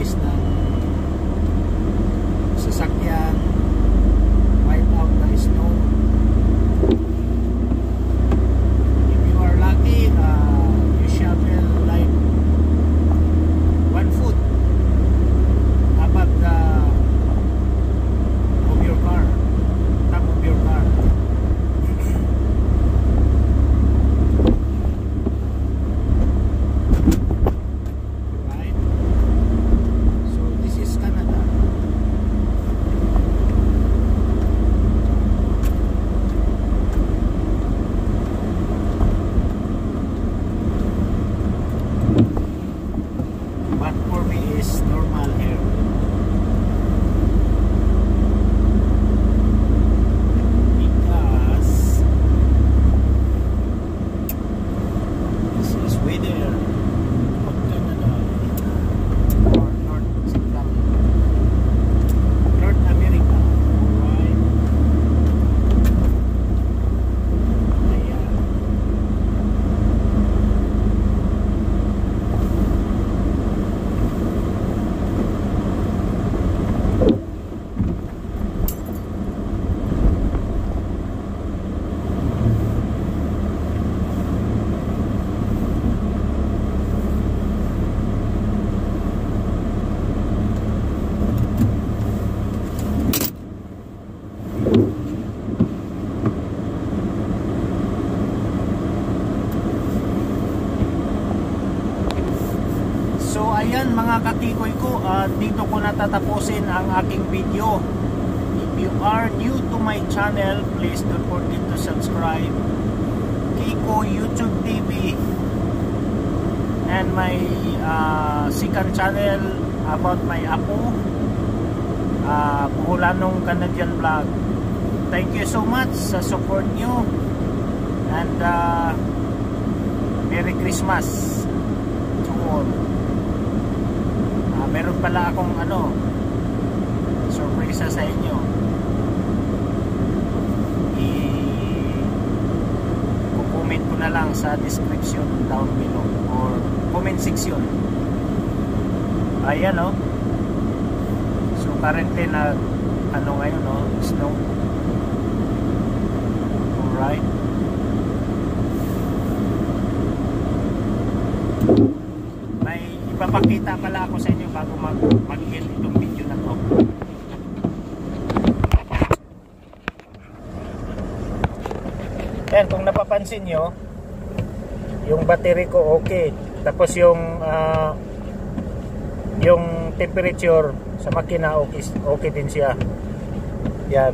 guys ng sasakyan, wipe out the snow. If you are lucky, you shovel like 1 foot above the of your car, top of your car. So ayan mga katikoy ko, dito ko natatapusin ang aking video. If you are new to my channel, please don't forget to subscribe Kiko YouTube TV and my second channel about my apo, Buhulanong Canadian Vlog. Thank you so much sa support nyo, and Merry Christmas to all. Meron pala akong sorpresa sa inyo. I-comment ko na lang sa description down below or comment section. Ayan so currently na ngayon snow. Alright. Ipapakita pala ako sa inyo bago mag-end itong video na to. Ayan, kung napapansin nyo, yung battery ko okay. Tapos yung temperature sa makina okay din siya. Yan.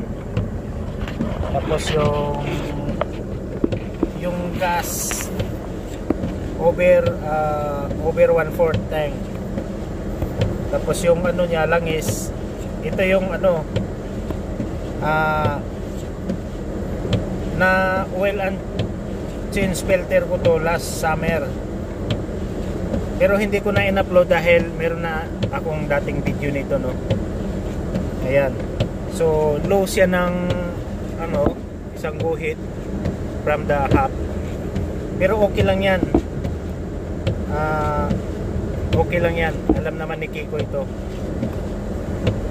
Tapos yung gas over 1/4 tank. Tapos yung niya lang is ito yung na oil and change filter ko to last summer, pero hindi ko na in-upload dahil meron na akong dating video nito ayan. So low siya ng isang guhit from the hub, pero okay lang yan. Okay lang yan, alam naman ni Kiko ito.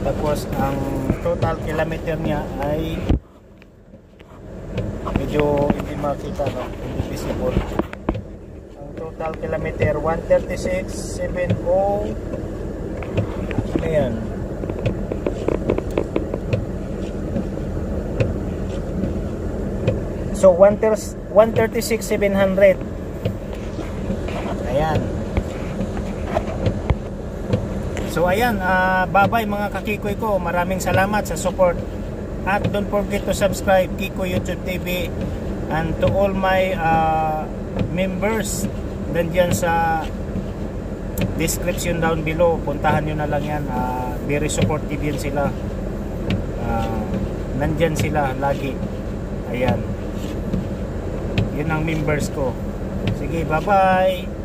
Tapos ang total kilometer niya ay medyo hindi makita hindi visible. Ang total kilometer 136.70. Ayan. So 136,700. Ayan. So ayan, bye-bye mga kakikoy ko. Maraming salamat sa support. At don't forget to subscribe Kiko YouTube TV, and to all my members, nandyan sa description down below. Puntahan nyo na lang yan. Very supportive yan sila. Nandyan sila lagi. Ayan. Yun ang members ko. Sige, bye-bye.